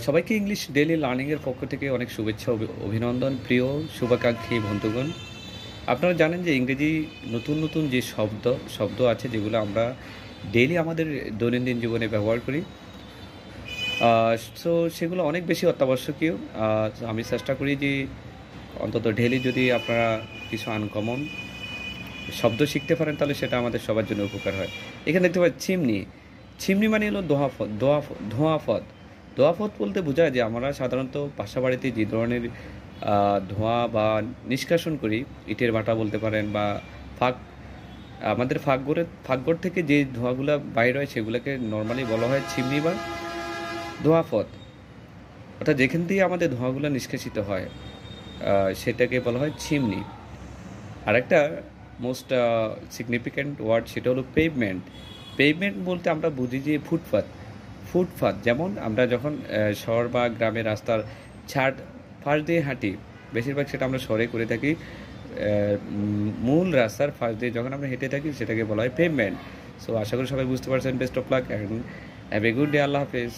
সবাইকে English daily লার্নিংয়ের পক্ষ থেকে অনেক শুভেচ্ছা অভিনন্দন প্রিয় শুভাকাঙ্ক্ষী বন্ধুগণ। আপনারা জানেন যে ইংরেজি নতুন নতুন যে শব্দ আছে যেগুলো আমরা ডেইলি আমাদের দৈনন্দিন জীবনে ব্যবহার করি, সো সেগুলো অনেক বেশি অত্যাবশ্যকীয়। আমি চেষ্টা করি যে অন্তত ডেইলি যদি আপনারা কিছু আনকমন শব্দ শিখতে পারেন তাহলে সেটা আমাদের সবার জন্য উপকার হয়। এখানে দেখতে পাচ্ছি চিমনি। চিমনি মানে হলো ধোঁয়াফত। ধোঁয়াফত বলতে বোঝায় যে আমরা সাধারণত বাসা বাড়িতে যে ধরনের ধোঁয়া বা নিষ্কাশন করি, ইটের ভাটা বলতে পারেন বা ফাঁক, আমাদের ফাঁকঘর থেকে যে ধোঁয়াগুলো বাইর হয় সেগুলোকে নর্মালি বলা হয় চিমনি বা ধোঁয়াফত। অর্থাৎ যেখান দিয়ে আমাদের ধোঁয়াগুলো নিষ্কাশিত হয় সেটাকে বলা হয় চিমনি। আরেকটা মোস্ট সিগনিফিক্যান্ট ওয়ার্ড সেটা হলো পেভমেন্ট। পেভমেন্ট বলতে আমরা বুঝি যে ফুটপাথ যেমন আমরা যখন শহর বা গ্রামের রাস্তার ছাদ ফাঁস দিয়ে হাঁটি, বেশিরভাগ সেটা আমরা শহরে করে থাকি। মূল রাস্তার ফাঁস দিয়ে যখন আমরা হেঁটে থাকি সেটাকে বলা হয় পেভমেন্ট। সো আশা করি সবাই বুঝতে পারছেন। Best of luck and have a good day. আল্লাহ হাফেজ।